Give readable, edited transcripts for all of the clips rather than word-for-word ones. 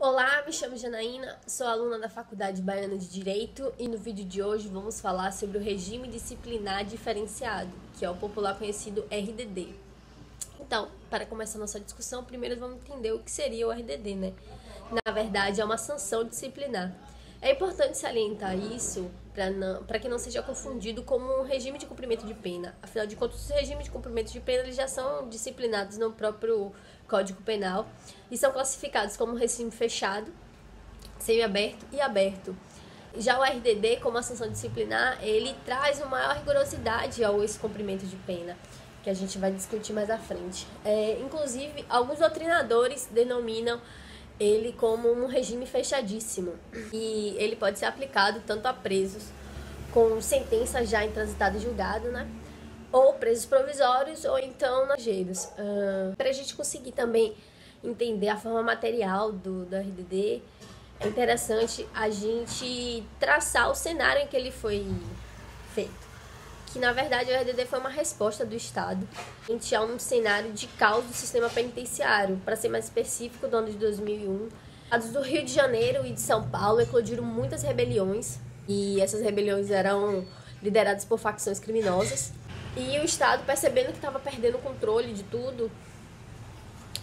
Olá, me chamo Janaína, sou aluna da Faculdade Baiana de Direito e no vídeo de hoje vamos falar sobre o regime disciplinar diferenciado, que é o popular conhecido RDD. Então, para começar nossa discussão, primeiro vamos entender o que seria o RDD, né? Na verdade, é uma sanção disciplinar. É importante salientar isso para que não seja confundido como um regime de cumprimento de pena. Afinal de contas, os regimes de cumprimento de pena eles já são disciplinados no próprio Código Penal e são classificados como regime fechado, semiaberto e aberto. Já o RDD, como a sanção disciplinar, ele traz uma maior rigorosidade ao esse cumprimento de pena, que a gente vai discutir mais à frente. Inclusive, alguns doutrinadores denominam ele como um regime fechadíssimo e ele pode ser aplicado tanto a presos com sentença já intransitada e julgado, né? Ou presos provisórios ou então estrangeiros. Para a gente conseguir também entender a forma material do RDD, é interessante a gente traçar o cenário em que ele foi feito. Que na verdade o RDD foi uma resposta do Estado a um cenário de caos do sistema penitenciário. Para ser mais específico, do ano de 2001, estados do Rio de Janeiro e de São Paulo eclodiram muitas rebeliões e essas rebeliões eram lideradas por facções criminosas. E o Estado, percebendo que estava perdendo o controle de tudo,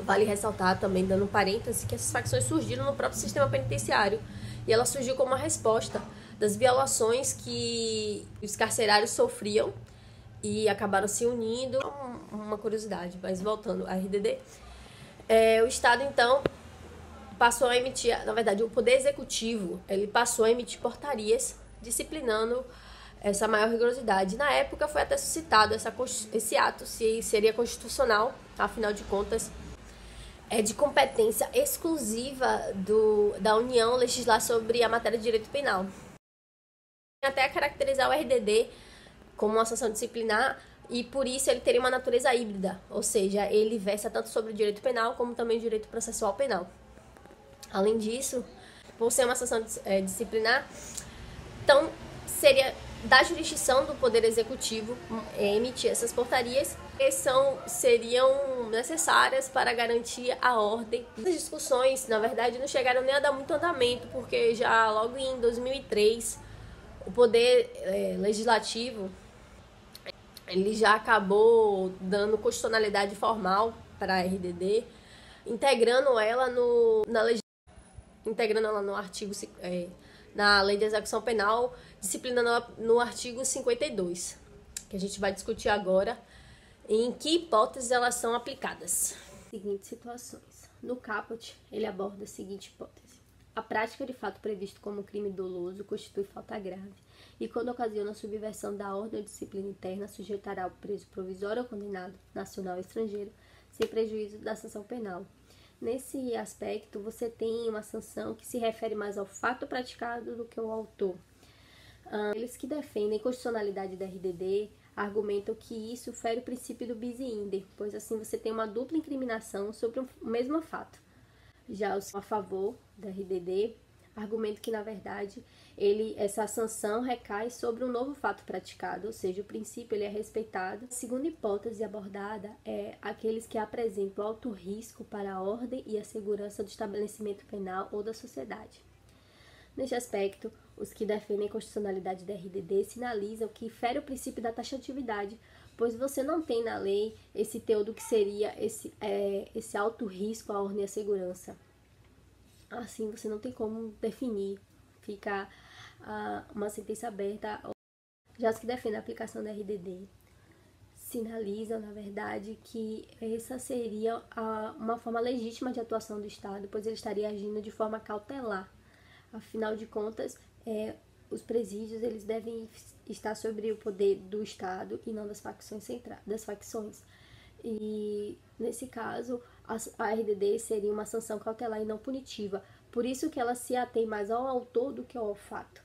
vale ressaltar também, dando um parêntese, que essas facções surgiram no próprio sistema penitenciário. E ela surgiu como uma resposta das violações que os carcerários sofriam e acabaram se unindo. Uma curiosidade, mas voltando à RDD, o Estado, então, passou a emitir, na verdade, o Poder Executivo, ele passou a emitir portarias disciplinando essa maior rigorosidade. Na época foi até suscitado esse ato se seria constitucional, afinal de contas, é de competência exclusiva da União legislar sobre a matéria de direito penal. Até caracterizar o RDD como uma sanção disciplinar e por isso ele teria uma natureza híbrida, ou seja, ele versa tanto sobre o direito penal como também o direito processual penal. Além disso, por ser uma sanção disciplinar, então seria da jurisdição do Poder Executivo emitir essas portarias que seriam necessárias para garantir a ordem. As discussões, na verdade, não chegaram nem a dar muito andamento, porque já logo em 2003, o Poder Legislativo ele já acabou dando constitucionalidade formal para a RDD, integrando ela no artigo na Lei de Execução Penal, disciplinando no artigo 52, que a gente vai discutir agora, em que hipóteses elas são aplicadas. Seguintes situações. No caput, ele aborda a seguinte hipótese. A prática de fato previsto como crime doloso constitui falta grave e, quando ocasiona a subversão da ordem ou disciplina interna, sujeitará o preso provisório ou condenado, nacional ou estrangeiro, sem prejuízo da sanção penal. Nesse aspecto, você tem uma sanção que se refere mais ao fato praticado do que ao autor. Eles que defendem a constitucionalidade da RDD argumentam que isso fere o princípio do bis in idem, pois assim você tem uma dupla incriminação sobre o mesmo fato. Já os a favor da RDD argumentam que, na verdade, essa sanção recai sobre um novo fato praticado, ou seja, o princípio ele é respeitado. A segunda hipótese abordada é aqueles que apresentam alto risco para a ordem e a segurança do estabelecimento penal ou da sociedade. Neste aspecto, os que defendem a constitucionalidade da RDD sinalizam que fere o princípio da taxatividade, pois você não tem na lei esse teor do que seria esse alto risco à ordem e à segurança. Assim, você não tem como definir, fica uma sentença aberta. Já os que defendem a aplicação da RDD sinalizam, na verdade, que essa seria uma forma legítima de atuação do Estado, pois ele estaria agindo de forma cautelar. Afinal de contas, os presídios eles devem estar sobre o poder do Estado e não das facções. E, nesse caso, a RDD seria uma sanção cautelar e não punitiva. Por isso que ela se atém mais ao autor do que ao fato.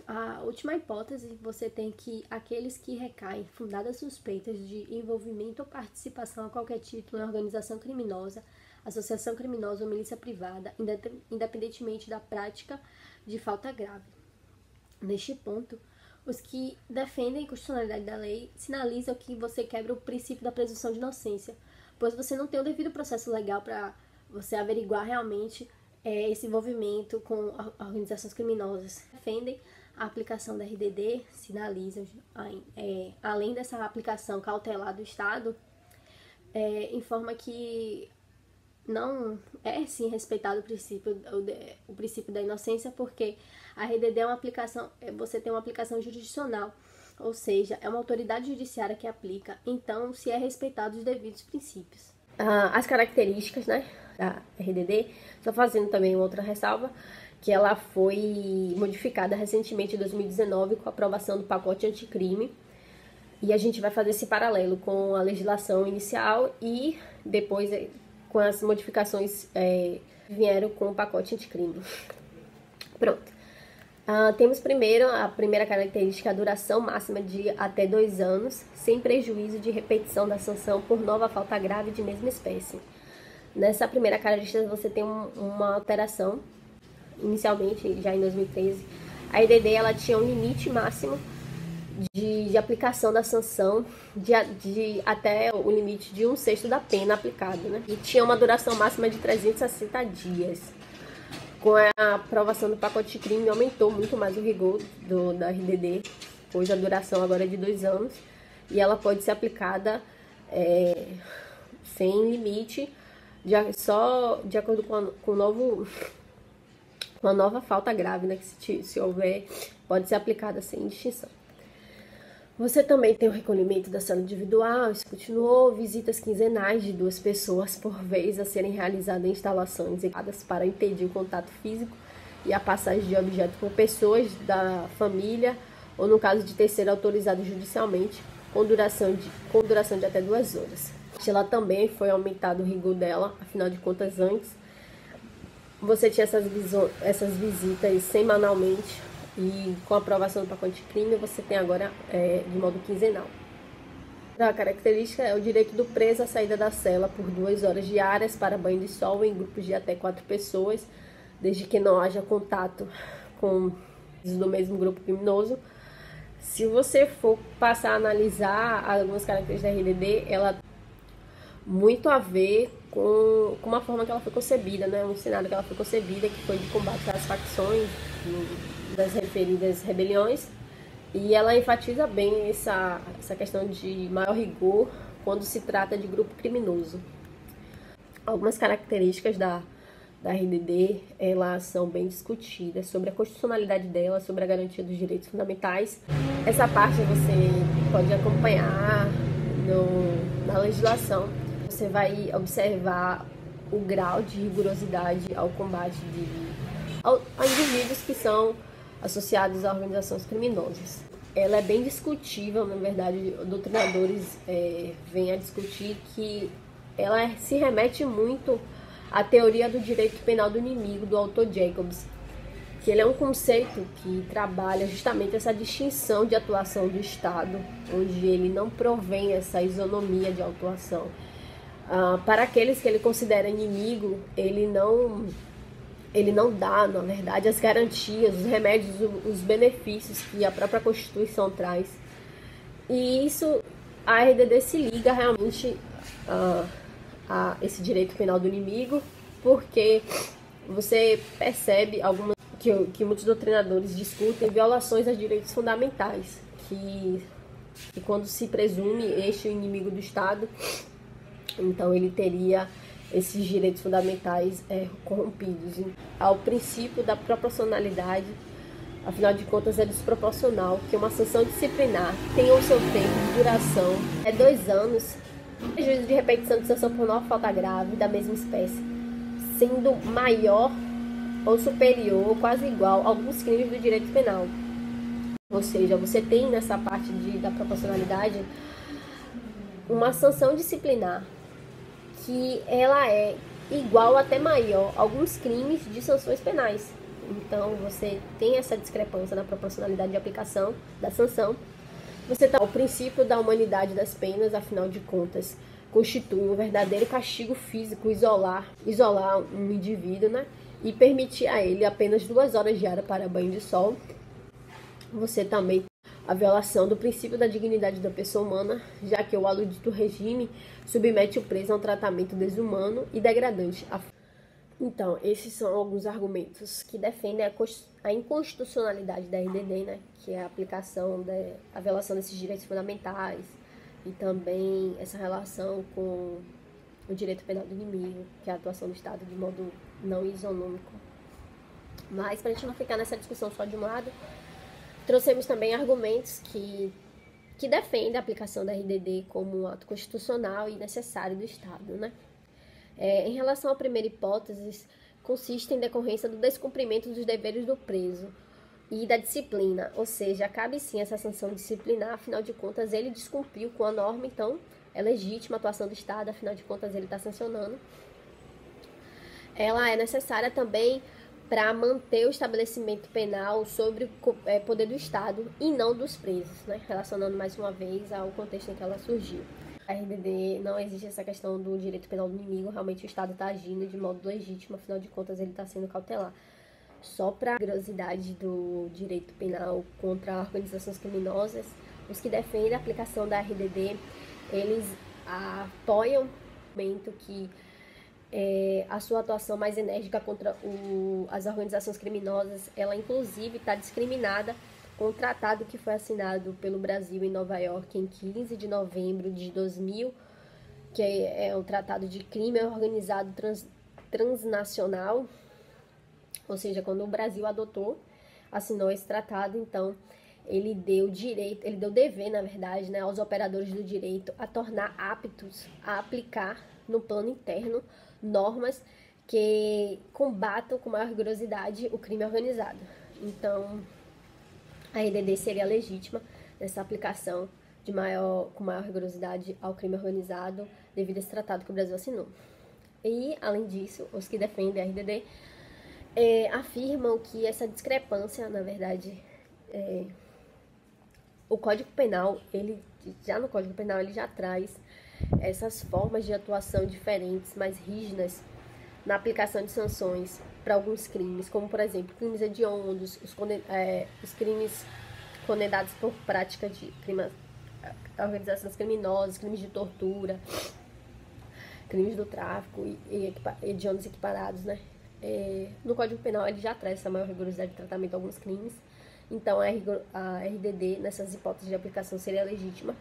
A última hipótese, você tem que aqueles que recaem fundadas suspeitas de envolvimento ou participação a qualquer título em organização criminosa, associação criminosa ou milícia privada, independentemente da prática de falta grave. Neste ponto, os que defendem a constitucionalidade da lei sinalizam que você quebra o princípio da presunção de inocência, pois você não tem o devido processo legal para você averiguar realmente esse envolvimento com organizações criminosas. Defendem a aplicação da RDD, sinalizam, além dessa aplicação cautelar do Estado, informa que não é sim respeitado o princípio da inocência, porque a RDD é uma aplicação, você tem uma aplicação jurisdicional, ou seja, é uma autoridade judiciária que aplica, então se é respeitado os devidos princípios. As características, né, da RDD, só fazendo também outra ressalva, que ela foi modificada recentemente em 2019 com a aprovação do pacote anticrime, e a gente vai fazer esse paralelo com a legislação inicial e depois com as modificações vieram com o pacote anticrime. Pronto. Temos primeiro a primeira característica, a duração máxima de até 2 anos, sem prejuízo de repetição da sanção por nova falta grave de mesma espécie. Nessa primeira característica você tem uma alteração. Inicialmente, já em 2013, a RDD ela tinha um limite máximo de aplicação da sanção de até o limite de 1/6 da pena aplicada, né? E tinha uma duração máxima de 360 dias. Com a aprovação do pacote de crime, aumentou muito mais o rigor da RDD, hoje a duração agora é de 2 anos, e ela pode ser aplicada sem limite, só de acordo com a nova falta grave, né, que se houver, pode ser aplicada sem distinção. Você também tem o recolhimento da cela individual, isso continuou, visitas quinzenais de 2 pessoas por vez a serem realizadas em instalações equipadas para impedir o contato físico e a passagem de objetos por pessoas da família ou no caso de terceiro autorizado judicialmente, com duração de até 2 horas. Ela também foi aumentado o rigor dela, afinal de contas antes você tinha essas visitas semanalmente, e com a aprovação do pacote de crime, você tem agora de modo quinzenal. A característica é o direito do preso à saída da cela por 2 horas diárias para banho de sol em grupos de até 4 pessoas, desde que não haja contato com os do mesmo grupo criminoso. Se você for passar a analisar algumas características da RDD, ela tem muito a ver com uma forma que ela foi concebida, né? Um cenário que ela foi concebida, que foi de combate às facções das referidas rebeliões, e ela enfatiza bem essa questão de maior rigor quando se trata de grupo criminoso. Algumas características da RDD, elas são bem discutidas, sobre a constitucionalidade dela, sobre a garantia dos direitos fundamentais. Essa parte você pode acompanhar na legislação. Você vai observar o grau de rigorosidade ao combate a indivíduos que são associados a organizações criminosas. Ela é bem discutível, na verdade, doutrinadores vêm a discutir que ela se remete muito à teoria do direito penal do inimigo, do autor Jacobs, que ele é um conceito que trabalha justamente essa distinção de atuação do Estado, onde ele não provém essa isonomia de atuação. Para aqueles que ele considera inimigo, ele não dá, na verdade, as garantias, os remédios, os benefícios que a própria Constituição traz. E isso, a RDD se liga realmente a esse direito penal do inimigo, porque você percebe que muitos doutrinadores discutem violações aos direitos fundamentais, que quando se presume este o inimigo do Estado, então ele teria esses direitos fundamentais corrompidos. Ao princípio da proporcionalidade, afinal de contas é desproporcional que uma sanção disciplinar tenha o seu tempo de duração 2 anos, prejuízo de repetição de sanção por nova falta grave da mesma espécie, sendo maior ou superior ou quase igual a alguns crimes do direito penal. Ou seja, você tem nessa parte da proporcionalidade uma sanção disciplinar que ela é igual até maior a alguns crimes de sanções penais. Então, você tem essa discrepância na proporcionalidade de aplicação da sanção. Você tem o princípio da humanidade das penas, afinal de contas, constitui um verdadeiro castigo físico isolar um indivíduo, né? E permitir a ele apenas 2 horas diárias para banho de sol. Você também tem a violação do princípio da dignidade da pessoa humana, já que o aludito regime submete o preso a um tratamento desumano e degradante. Então, esses são alguns argumentos que defendem a inconstitucionalidade da RDD, né? Que é a aplicação, a violação desses direitos fundamentais e também essa relação com o direito penal do inimigo, que é a atuação do Estado de modo não isonômico. Mas, para a gente não ficar nessa discussão só de um lado, trouxemos também argumentos que defendem a aplicação da RDD como um ato constitucional e necessário do Estado, né? Em relação à primeira hipótese, consiste em decorrência do descumprimento dos deveres do preso e da disciplina, ou seja, cabe sim essa sanção disciplinar, afinal de contas ele descumpriu com a norma, então é legítima a atuação do Estado, afinal de contas ele está sancionando. Ela é necessária também para manter o estabelecimento penal sobre o poder do Estado e não dos presos, né? Relacionando mais uma vez ao contexto em que ela surgiu. A RDD não existe essa questão do direito penal do inimigo, realmente o Estado está agindo de modo legítimo, afinal de contas ele está sendo cautelar. Só para a curiosidade do direito penal contra organizações criminosas, os que defendem a aplicação da RDD, eles apoiam o momento que a sua atuação mais enérgica contra as organizações criminosas, ela inclusive está discriminada com o tratado que foi assinado pelo Brasil em Nova York em 15 de novembro de 2000, que é o Tratado de Crime Organizado Transnacional, ou seja, quando o Brasil assinou esse tratado, então ele deu dever, na verdade, né, aos operadores do direito a tornar aptos a aplicar no plano interno normas que combatam com maior rigorosidade o crime organizado. Então, a RDD seria legítima nessa aplicação com maior rigorosidade ao crime organizado devido a esse tratado que o Brasil assinou. E, além disso, os que defendem a RDD afirmam que essa discrepância, na verdade, o Código Penal, no Código Penal, ele já traz essas formas de atuação diferentes, mais rígidas, na aplicação de sanções para alguns crimes, como, por exemplo, crimes hediondos, os crimes condenados por prática de organizações criminosas, crimes de tortura, crimes do tráfico e hediondos equiparados, né? No Código Penal, ele já traz essa maior rigorosidade de tratamento de alguns crimes. Então, a RDD, nessas hipóteses de aplicação, seria legítima.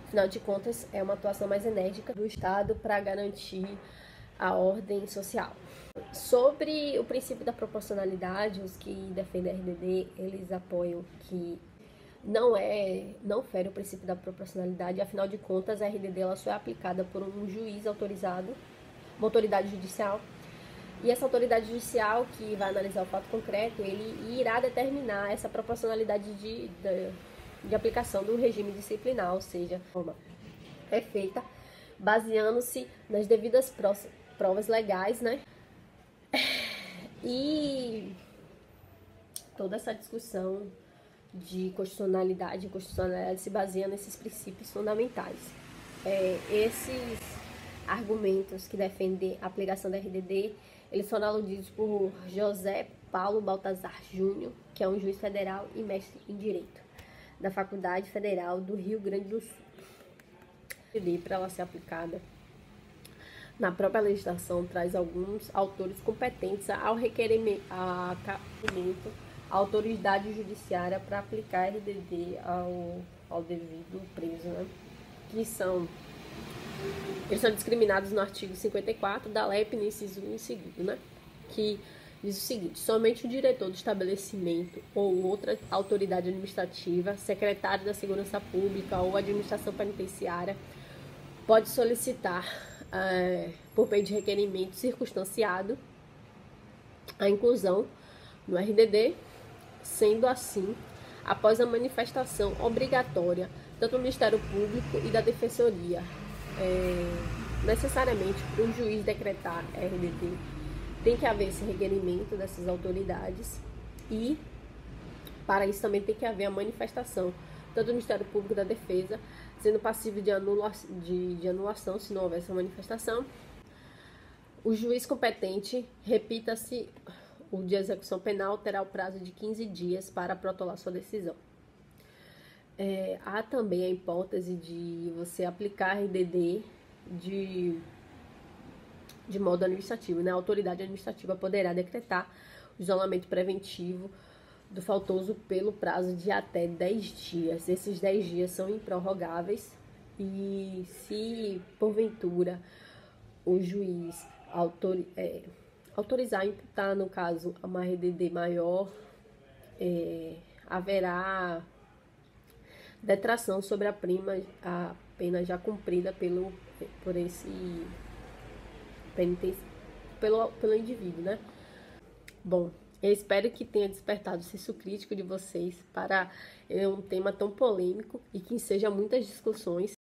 Afinal de contas, é uma atuação mais enérgica do Estado para garantir a ordem social. Sobre o princípio da proporcionalidade, os que defendem a RDD, eles apoiam que não fere o princípio da proporcionalidade, afinal de contas, a RDD ela só é aplicada por um juiz autorizado, uma autoridade judicial, e essa autoridade judicial que vai analisar o fato concreto, ele irá determinar essa proporcionalidade de aplicação do regime disciplinar, ou seja, a forma é feita baseando-se nas devidas provas legais, né? E toda essa discussão de constitucionalidade se baseia nesses princípios fundamentais. Esses argumentos que defendem a aplicação da RDD, eles foram aludidos por José Paulo Baltazar Júnior, que é um juiz federal e mestre em Direito da Faculdade Federal do Rio Grande do Sul. Para ela ser aplicada na própria legislação, traz alguns autores competentes ao requerimento, a autoridade judiciária para aplicar a RDD ao devido preso, né? Eles são discriminados no artigo 54 da LEP, no inciso 1 e segundo, né? Que diz o seguinte: somente o diretor do estabelecimento ou outra autoridade administrativa, secretário da Segurança Pública ou administração penitenciária pode solicitar, por meio de requerimento circunstanciado, a inclusão no RDD, sendo assim, após a manifestação obrigatória tanto do Ministério Público e da Defensoria. Necessariamente, para o juiz decretar RDD, tem que haver esse requerimento dessas autoridades e, para isso, também tem que haver a manifestação tanto do Ministério Público e da Defesa, sendo passível de anulação se não houver essa manifestação. O juiz competente, repita-se, o de execução penal, terá o prazo de 15 dias para protolar sua decisão. Há também a hipótese de você aplicar RDD de modo administrativo, né? A autoridade administrativa poderá decretar o isolamento preventivo do faltoso pelo prazo de até 10 dias. Esses 10 dias são improrrogáveis e se, porventura, o juiz autorizar a imputar, no caso, uma RDD maior, haverá detração sobre a pena já cumprida pelo indivíduo, né? Bom, eu espero que tenha despertado o senso crítico de vocês para um tema tão polêmico e que enseja muitas discussões.